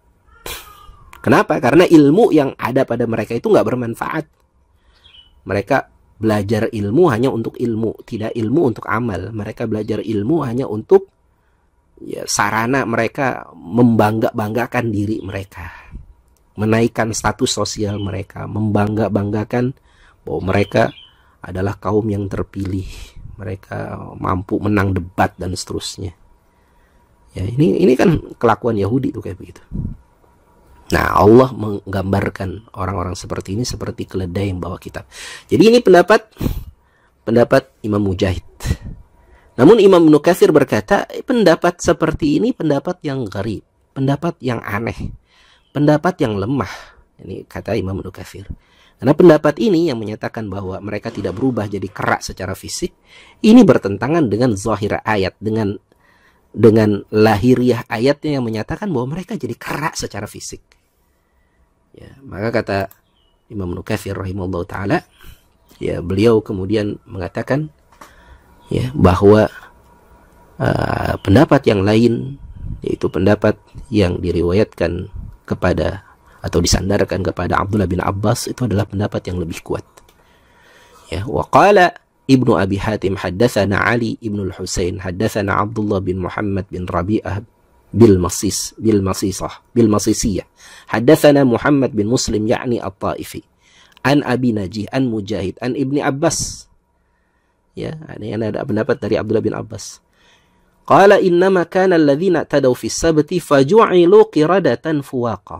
Kenapa? Karena ilmu yang ada pada mereka itu nggak bermanfaat. Mereka belajar ilmu hanya untuk ilmu, tidak ilmu untuk amal. Mereka belajar ilmu hanya untuk ya, sarana mereka membanggakan diri mereka, menaikkan status sosial mereka, membanggakan bahwa mereka adalah kaum yang terpilih, mereka mampu menang debat dan seterusnya. Ya, ini kan kelakuan Yahudi tuh kayak begitu. Nah, Allah menggambarkan orang-orang seperti ini seperti keledai yang bawa kitab. Jadi ini pendapat Imam Mujahid. Namun Imam Ibnu Katsir berkata, pendapat seperti ini pendapat yang gharib, pendapat yang aneh, pendapat yang lemah. Ini kata Imam Ibnu Katsir. Karena pendapat ini yang menyatakan bahwa mereka tidak berubah jadi kera secara fisik, ini bertentangan dengan zahir ayat, dengan lahiriah ayatnya yang menyatakan bahwa mereka jadi kera secara fisik. Ya, maka kata Imam Ibnu Katsir rahimahullah taala, ya beliau kemudian mengatakan ya bahwa pendapat yang lain, yaitu pendapat yang diriwayatkan kepada atau disandarkan kepada Abdullah bin Abbas, itu adalah pendapat yang lebih kuat. Ya, wa qala Ibnu Abi Hatim haddatsana Ali ibn al-Husain haddatsana Abdullah bin Muhammad bin Rabi'ah بالمصيصية حدثنا محمد بن مسلم يعني الطائفي عن أبي نجيه عن مجاهد عن ابن عباس. Ya, ini ada pendapat dari Abdullah bin Abbas. Qala innama kana alladhina tadaw fi sabti faju'ilu qiradatan fuwaqa.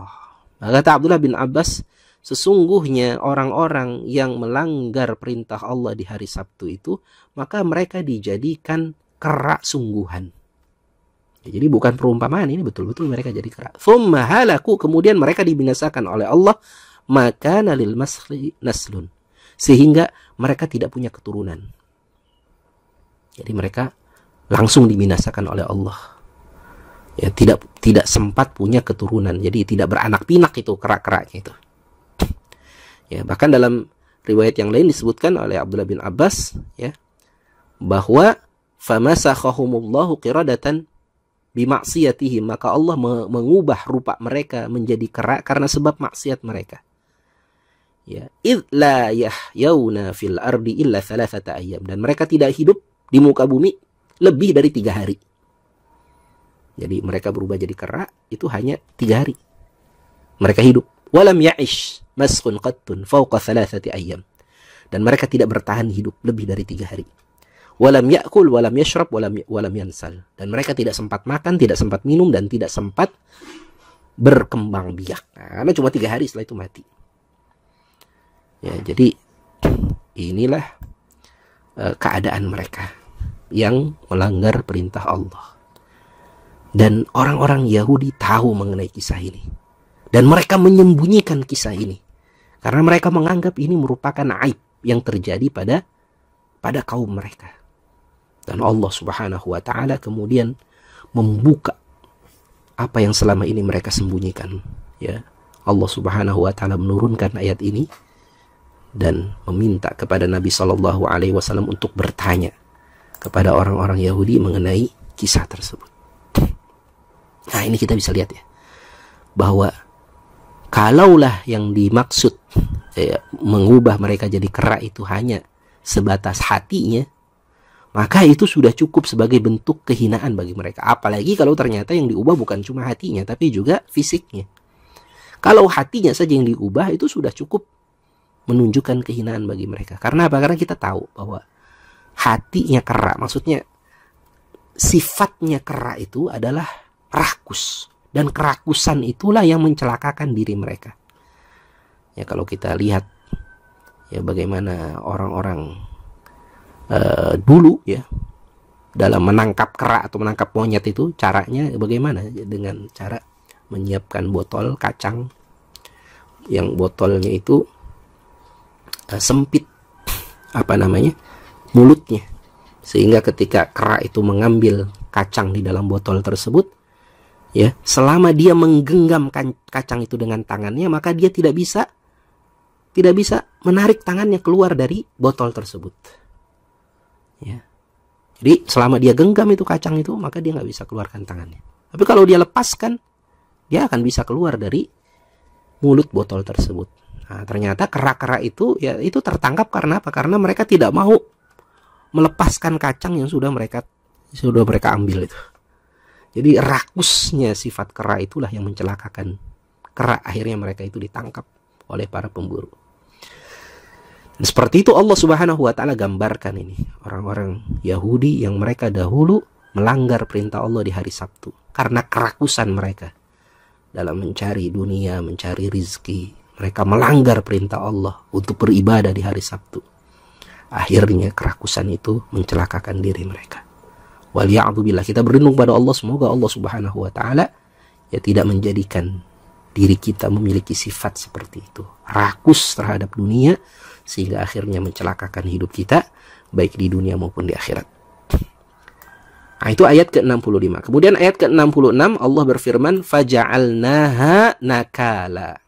Kata Abdullah bin Abbas, sesungguhnya orang-orang yang melanggar perintah Allah di hari Sabtu itu, maka mereka dijadikan kera sungguhan. Jadi bukan perumpamaan, ini betul-betul mereka jadi kera. Thumma halaku, kemudian mereka dibinasakan oleh Allah, maka nalil masri naslun, sehingga mereka tidak punya keturunan. Jadi mereka langsung dibinasakan oleh Allah. Ya, tidak sempat punya keturunan. Jadi tidak beranak pinak itu kera-keranya itu. Ya, bahkan dalam riwayat yang lain disebutkan oleh Abdullah bin Abbas, ya, bahwa famasakhahumullahu qiradatan bimaksiyatihi, maka Allah mengubah rupa mereka menjadi kera karena sebab maksiat mereka. Ya, id la yahyawna fil ardi illa thalathata ayyam, dan mereka tidak hidup di muka bumi lebih dari 3 hari. Jadi mereka berubah jadi kera itu hanya 3 hari mereka hidup. Walam ya'ish maskhun qattun fawqa thalathati ayyam, dan mereka tidak bertahan hidup lebih dari 3 hari. Walam ya'kul walam yashrab walam yansal, dan mereka tidak sempat makan, tidak sempat minum, dan tidak sempat berkembang biak. Nah, karena cuma 3 hari setelah itu mati. Ya, jadi inilah keadaan mereka yang melanggar perintah Allah. Dan orang-orang Yahudi tahu mengenai kisah ini, dan mereka menyembunyikan kisah ini karena mereka menganggap ini merupakan aib yang terjadi pada kaum mereka. Dan Allah Subhanahu wa taala kemudian membuka apa yang selama ini mereka sembunyikan. Ya, Allah Subhanahu wa taala menurunkan ayat ini dan meminta kepada Nabi Shallallahu alaihi wasallam untuk bertanya kepada orang-orang Yahudi mengenai kisah tersebut. Nah, ini kita bisa lihat ya, bahwa kalaulah yang dimaksud mengubah mereka jadi kera itu hanya sebatas hatinya, maka itu sudah cukup sebagai bentuk kehinaan bagi mereka. Apalagi kalau ternyata yang diubah bukan cuma hatinya, tapi juga fisiknya. Kalau hatinya saja yang diubah, itu sudah cukup menunjukkan kehinaan bagi mereka. Karena apa? Karena kita tahu bahwa hatinya kera, maksudnya sifatnya kera itu adalah rakus, Dan kerakusan itulah yang mencelakakan diri mereka. Ya, kalau kita lihat ya bagaimana orang-orang dulu ya dalam menangkap kera atau menangkap monyet itu caranya bagaimana? Dengan cara menyiapkan botol kacang yang botolnya itu sempit mulutnya, sehingga ketika kera itu mengambil kacang di dalam botol tersebut, ya, selama dia menggenggam kacang itu dengan tangannya, maka dia tidak bisa menarik tangannya keluar dari botol tersebut. Ya. Jadi selama dia genggam itu kacang itu, maka dia nggak bisa keluarkan tangannya. Tapi kalau dia lepaskan, dia akan bisa keluar dari mulut botol tersebut. Nah, ternyata kera-kera itu ya itu tertangkap karena apa? Karena mereka tidak mau melepaskan kacang yang sudah mereka ambil itu. Jadi rakusnya sifat kera itulah yang mencelakakan kera. Akhirnya mereka itu ditangkap oleh para pemburu. Dan seperti itu Allah Subhanahu wa taala gambarkan ini orang-orang Yahudi yang mereka dahulu melanggar perintah Allah di hari Sabtu karena kerakusan mereka dalam mencari dunia, mencari rizki. Mereka melanggar perintah Allah untuk beribadah di hari Sabtu. Akhirnya kerakusan itu mencelakakan diri mereka. Waliya'udzubillah, kita berlindung pada Allah, semoga Allah Subhanahu wa taala ya tidak menjadikan diri kita memiliki sifat seperti itu, rakus terhadap dunia sehingga akhirnya mencelakakan hidup kita baik di dunia maupun di akhirat. Nah, itu ayat ke-65. Kemudian ayat ke-66 Allah berfirman faja'alnaha nakala.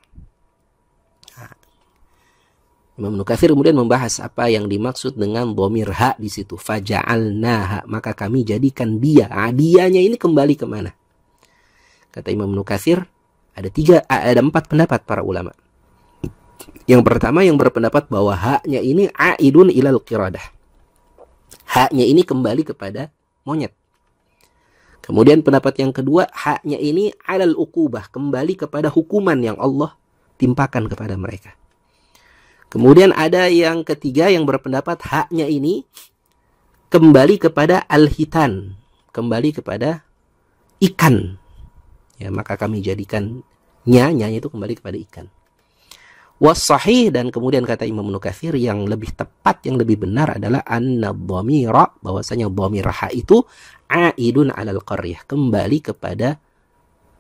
Imam Nukatsir kemudian membahas apa yang dimaksud dengan dhamir ha di situ. Faja'alnaha, maka kami jadikan dia. Dianya ini kembali kemana? Kata Imam Nukatsir ada 4 pendapat para ulama. Yang pertama yang berpendapat bahwa haknya ini aidun ilal qiradah. Haknya ini kembali kepada monyet. Kemudian pendapat yang kedua, haknya ini alal uqubah, kembali kepada hukuman yang Allah timpakan kepada mereka. Kemudian ada yang ketiga yang berpendapat haknya ini kembali kepada al-hitan, kembali kepada ikan. Ya, maka kami jadikan nya itu kembali kepada ikan. Was-sahih, dan kemudian kata Imam Nukatsir yang lebih tepat, yang lebih benar adalah anna dhamira, bahwasanya dhamir ha itu aidun alal qaryah, kembali kepada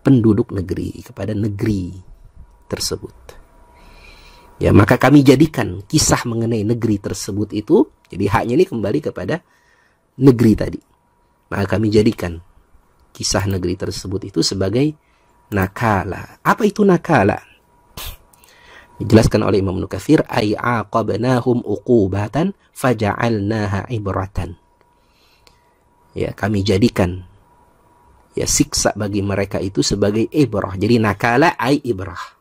penduduk negeri, kepada negeri tersebut. Ya, maka kami jadikan kisah mengenai negeri tersebut itu, jadi haknya ini kembali kepada negeri tadi. Maka kami jadikan kisah negeri tersebut itu sebagai nakala. Apa itu nakala? Dijelaskan oleh Imam Nukatsir, ay aqabnahum uqubatan faja'alnaha ibratan. Ya, kami jadikan ya siksa bagi mereka itu sebagai ibrah. Jadi nakala ay ibrah.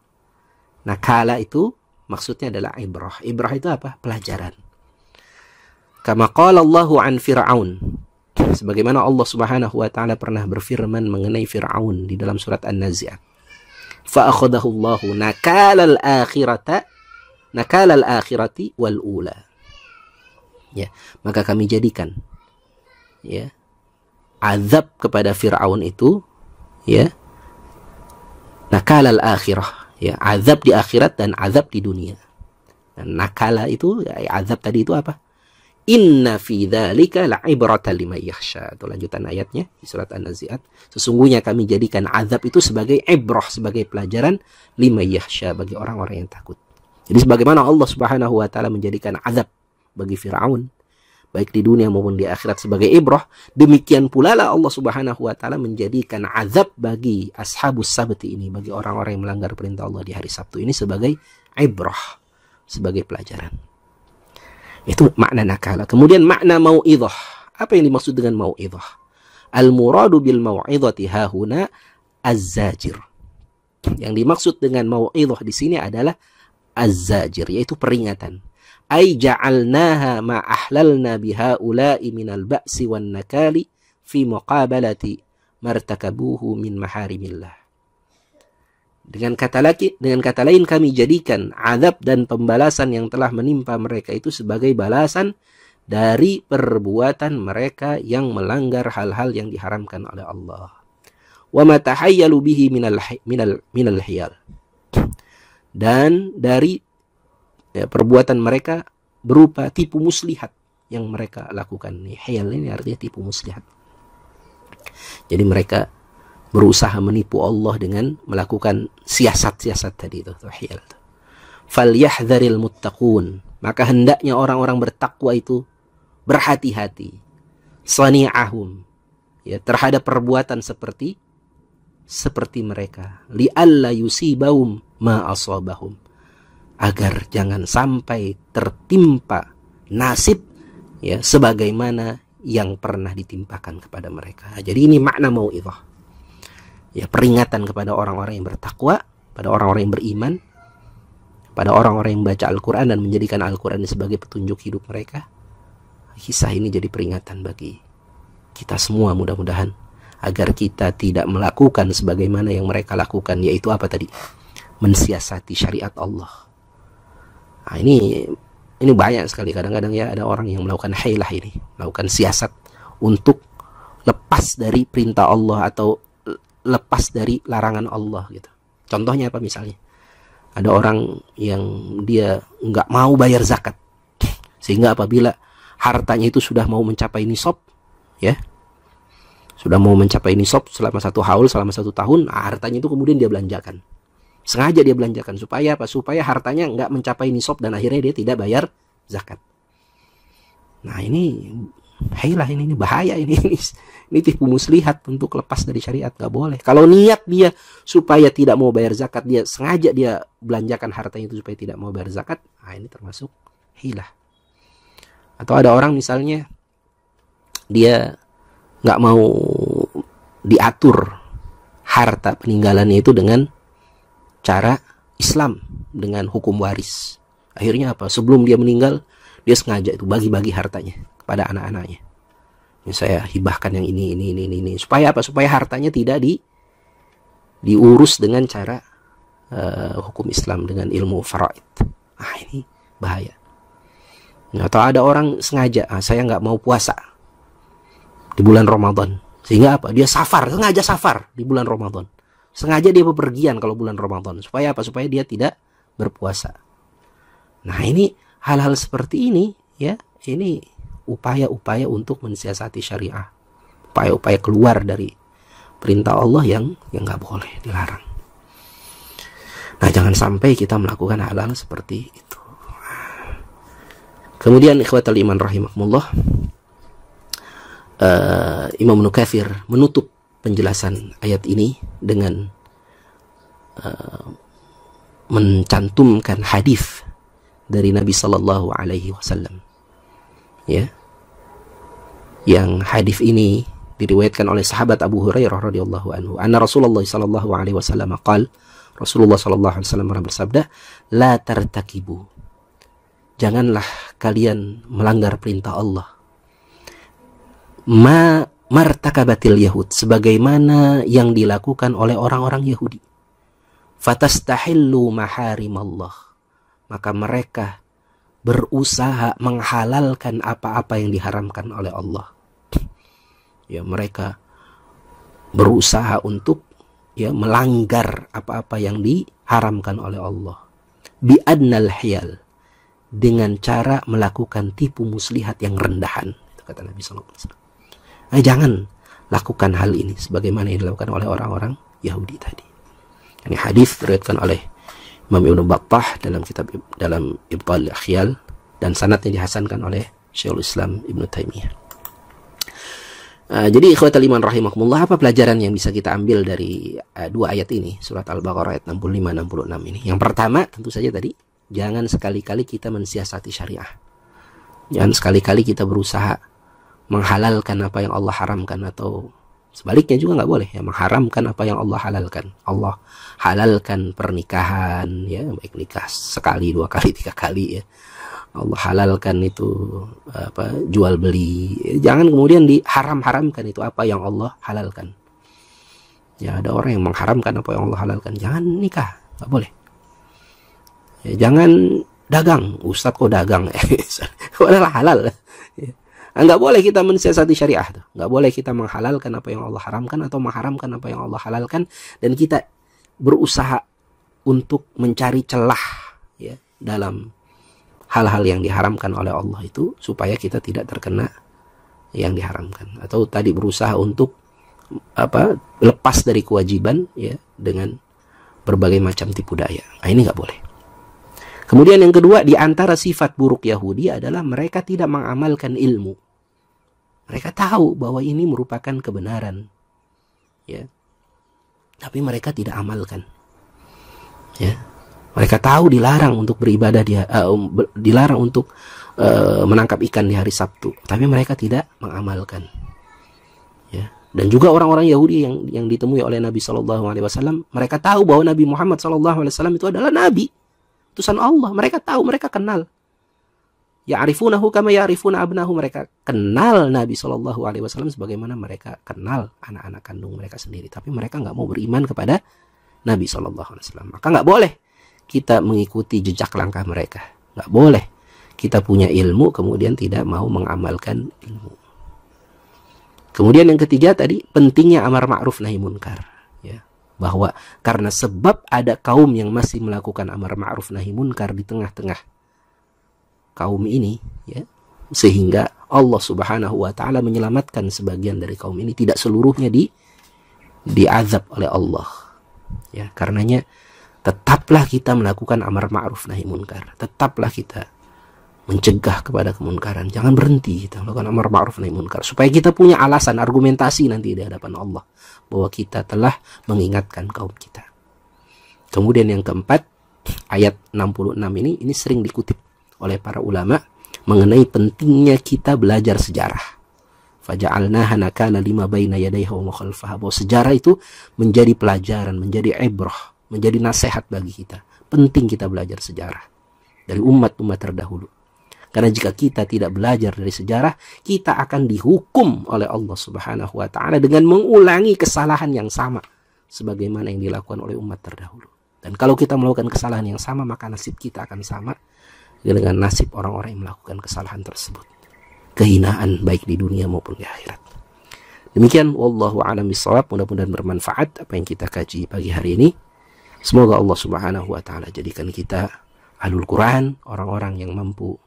Nakala itu maksudnya adalah ibrah. Ibrah itu apa? Pelajaran. Kama qala Allahu an Fir'aun. Sebagaimana Allah Subhanahu wa taala pernah berfirman mengenai Fir'aun di dalam surat An-Nazi'at. Fa'akhadahu Allahu nakalal akhirati wal ula. Ya, maka kami jadikan ya azab kepada Fir'aun itu ya nakalal akhirah, ya azab di akhirat dan azab di dunia. Dan nakala itu ya, azab tadi itu apa? Inna fi dzalika la'ibratan liman yakhsha. Itu lanjutan ayatnya di surat An-Nazi'at. Sesungguhnya kami jadikan azab itu sebagai ibrah, sebagai pelajaran liman yakhsha, bagi orang-orang yang takut. Jadi sebagaimana Allah Subhanahu wa taala menjadikan azab bagi Firaun baik di dunia maupun di akhirat sebagai ibrah, demikian pula lah Allah Subhanahu wa taala menjadikan azab bagi ashabus sabti ini, bagi orang-orang yang melanggar perintah Allah di hari Sabtu ini sebagai ibrah, sebagai pelajaran. Itu makna nakala. Kemudian makna mau'idhah. Apa yang dimaksud dengan mau'idhah? Al-muradu bil mau'idhati hahuna az-zajir. Yang dimaksud dengan mau'idhah di sini adalah az-zajir, yaitu peringatan. Ai ja'alnaha ma ahlalna bihaula'i minal ba'si wan nakali fi muqabalati martakabuhu min maharimillah. Dengan kata lain kami jadikan azab dan pembalasan yang telah menimpa mereka itu sebagai balasan dari perbuatan mereka yang melanggar hal-hal yang diharamkan oleh Allah. wa ma tahayyalu bihi minal hiyal. Dan dari perbuatan mereka berupa tipu muslihat yang mereka lakukan. Hiyal ini artinya tipu muslihat. Jadi mereka berusaha menipu Allah dengan melakukan siasat-siasat tadi itu, hiyal. Falyahdharil muttaqun, maka hendaknya orang-orang bertakwa itu berhati-hati, sani'ahum, ya, terhadap perbuatan seperti mereka, li'alla yusibahum ma asabahum, agar jangan sampai tertimpa nasib, ya, sebagaimana yang pernah ditimpakan kepada mereka. Jadi ini makna mau'izah, ya, peringatan kepada orang-orang yang bertakwa, pada orang-orang yang beriman, pada orang-orang yang membaca Al-Quran dan menjadikan Al-Quran sebagai petunjuk hidup mereka. Kisah ini jadi peringatan bagi kita semua, mudah-mudahan, agar kita tidak melakukan sebagaimana yang mereka lakukan, yaitu apa tadi? Mensiasati syariat Allah. Nah, ini banyak sekali. Kadang-kadang ya ada orang yang melakukan hilah ini, melakukan siasat untuk lepas dari perintah Allah atau lepas dari larangan Allah gitu. Contohnya apa misalnya? Ada orang yang dia nggak mau bayar zakat, sehingga apabila hartanya itu sudah mau mencapai nisab, ya, sudah mau mencapai nisab selama 1 haul, selama 1 tahun, hartanya itu kemudian dia belanjakan. Sengaja dia belanjakan supaya apa? Supaya hartanya nggak mencapai nisab dan akhirnya dia tidak bayar zakat. Nah ini hilah, ini bahaya, ini tipu muslihat untuk lepas dari syariat, nggak boleh. Kalau niat dia supaya tidak mau bayar zakat, dia sengaja dia belanjakan hartanya itu supaya tidak mau bayar zakat, nah ini termasuk hilah. Atau ada orang misalnya dia nggak mau diatur harta peninggalannya itu dengan cara Islam, dengan hukum waris. Akhirnya apa? Sebelum dia meninggal, dia sengaja itu bagi-bagi hartanya kepada anak-anaknya. Ini saya hibahkan yang ini. Supaya apa? Supaya hartanya tidak diurus dengan cara hukum Islam, dengan ilmu faraid. Ah, ini bahaya. Atau ada orang sengaja, saya nggak mau puasa di bulan Ramadan. Sehingga apa? Dia sengaja safar di bulan Ramadan. Sengaja dia bepergian kalau bulan Ramadan. Supaya apa? Supaya dia tidak berpuasa. Nah ini hal-hal seperti ini, ya, ini upaya-upaya untuk mensiasati syariah, upaya-upaya keluar dari perintah Allah yang nggak boleh, dilarang. Nah jangan sampai kita melakukan hal-hal seperti itu. Kemudian ikhwatal iman rahimakumullah, Imam Ibnu Katsir menutup penjelasan ayat ini dengan mencantumkan hadis dari Nabi Sallallahu Alaihi Wasallam, ya, yang hadis ini diriwayatkan oleh sahabat Abu Hurairah radhiyallahu anhu. Anna Rasulullah Sallallahu Alaihi Wasallam qala, Rasulullah Sallallahu Alaihi Wasallam bersabda, la tartakibu, janganlah kalian melanggar perintah Allah, martakabatil Yahud, sebagaimana yang dilakukan oleh orang-orang Yahudi. Fatastahillu maharimallah, maka mereka berusaha menghalalkan apa-apa yang diharamkan oleh Allah. Ya, mereka berusaha untuk, ya, melanggar apa-apa yang diharamkan oleh Allah. Bi'adnal hiyal, dengan cara melakukan tipu muslihat yang rendahan, itu kata Nabi SAW. Jangan lakukan hal ini sebagaimana yang dilakukan oleh orang-orang Yahudi tadi. Ini hadis diriwayatkan oleh Imam Ibnu Battah dalam Ibtal Akhyal, dan sanadnya dihasankan oleh Syekhul Islam Ibnu Taimiyah. Jadi ikhwatal iman rahimakumullah, apa pelajaran yang bisa kita ambil dari dua ayat ini, surat Al-Baqarah ayat 65-66 ini? Yang pertama tentu saja tadi, jangan sekali-kali kita mensiasati syariah. Jangan sekali-kali kita berusaha menghalalkan apa yang Allah haramkan, atau sebaliknya juga nggak boleh, ya, mengharamkan apa yang Allah halalkan. Allah halalkan pernikahan, ya, baik nikah sekali, 2 kali, 3 kali, ya. Allah halalkan itu jual beli. Jangan kemudian diharam-haramkan itu apa yang Allah halalkan. Ya, ada orang yang mengharamkan apa yang Allah halalkan. Jangan nikah, nggak boleh. Ya, jangan dagang, Ustadz kok dagang? Padahal halal. Ya. Nggak boleh kita mensiasati syariah tuh. Nggak boleh kita menghalalkan apa yang Allah haramkan atau mengharamkan apa yang Allah halalkan, dan kita berusaha untuk mencari celah ya dalam hal-hal yang diharamkan oleh Allah itu supaya kita tidak terkena yang diharamkan, atau tadi berusaha untuk lepas dari kewajiban ya dengan berbagai macam tipu daya. Nah, ini nggak boleh. Kemudian yang kedua, di antara sifat buruk Yahudi adalah mereka tidak mengamalkan ilmu. Mereka tahu bahwa ini merupakan kebenaran, ya, tapi mereka tidak amalkan. Ya, mereka tahu dilarang untuk beribadah dilarang untuk menangkap ikan di hari Sabtu, tapi mereka tidak mengamalkan. Ya, dan juga orang-orang Yahudi yang ditemui oleh Nabi Shallallahu Alaihi Wasallam, mereka tahu bahwa Nabi Muhammad Shallallahu Alaihi Wasallam itu adalah Nabi, utusan Allah. Mereka tahu, mereka kenal. Ya'rifunahu kama ya'rifuna abnahu, mereka kenal Nabi Shallallahu Alaihi Wasallam sebagaimana mereka kenal anak-anak kandung mereka sendiri, tapi mereka nggak mau beriman kepada Nabi Shallallahu Alaihi Wasallam. Maka nggak boleh kita mengikuti jejak langkah mereka. Nggak boleh kita punya ilmu kemudian tidak mau mengamalkan ilmu. Kemudian yang ketiga tadi, pentingnya amar ma'ruf nahi munkar, ya, bahwa karena sebab ada kaum yang masih melakukan amar ma'ruf nahi munkar di tengah-tengah kaum ini, ya, sehingga Allah Subhanahu wa taala menyelamatkan sebagian dari kaum ini, tidak seluruhnya diazab oleh Allah. Ya, karenanya tetaplah kita melakukan amar ma'ruf nahi munkar. Tetaplah kita mencegah kepada kemunkaran. Jangan berhenti kita melakukan amar ma'ruf nahi munkar, supaya kita punya alasan, argumentasi nanti di hadapan Allah bahwa kita telah mengingatkan kaum kita. Kemudian yang keempat, ayat 66 ini sering dikutip oleh para ulama mengenai pentingnya kita belajar sejarah. Faja'alnaha nakala lima baina yadayha wa ma khalfaha, bahwa sejarah itu menjadi pelajaran, menjadi ibrah, menjadi nasihat bagi kita. Penting kita belajar sejarah dari umat-umat terdahulu. Karena jika kita tidak belajar dari sejarah, kita akan dihukum oleh Allah Subhanahu wa taala dengan mengulangi kesalahan yang sama sebagaimana yang dilakukan oleh umat terdahulu. Dan kalau kita melakukan kesalahan yang sama, maka nasib kita akan sama dengan nasib orang-orang yang melakukan kesalahan tersebut. Kehinaan baik di dunia maupun di akhirat. Demikian, wallahu a'lam bishawab. Mudah-mudahan bermanfaat apa yang kita kaji pagi hari ini. Semoga Allah Subhanahu wa taala jadikan kita ahlul Quran, orang-orang yang mampu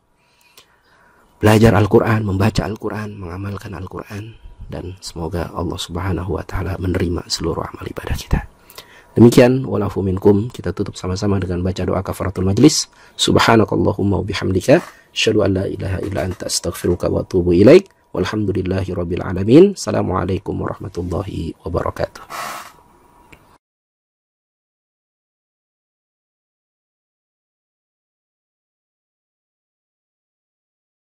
belajar Al-Quran, membaca Al-Quran, mengamalkan Al-Quran, dan semoga Allah Subhanahu wa taala menerima seluruh amal ibadah kita. Demikian, walafu minkum, kita tutup sama-sama dengan baca doa kafaratul majlis. Subhanakallahumma wa bihamdika, asyhadu an la ilaha illa anta, astaghfiruka wa atubu ilaik. Walhamdulillahi rabbil alamin. Assalamualaikum warahmatullahi wabarakatuh.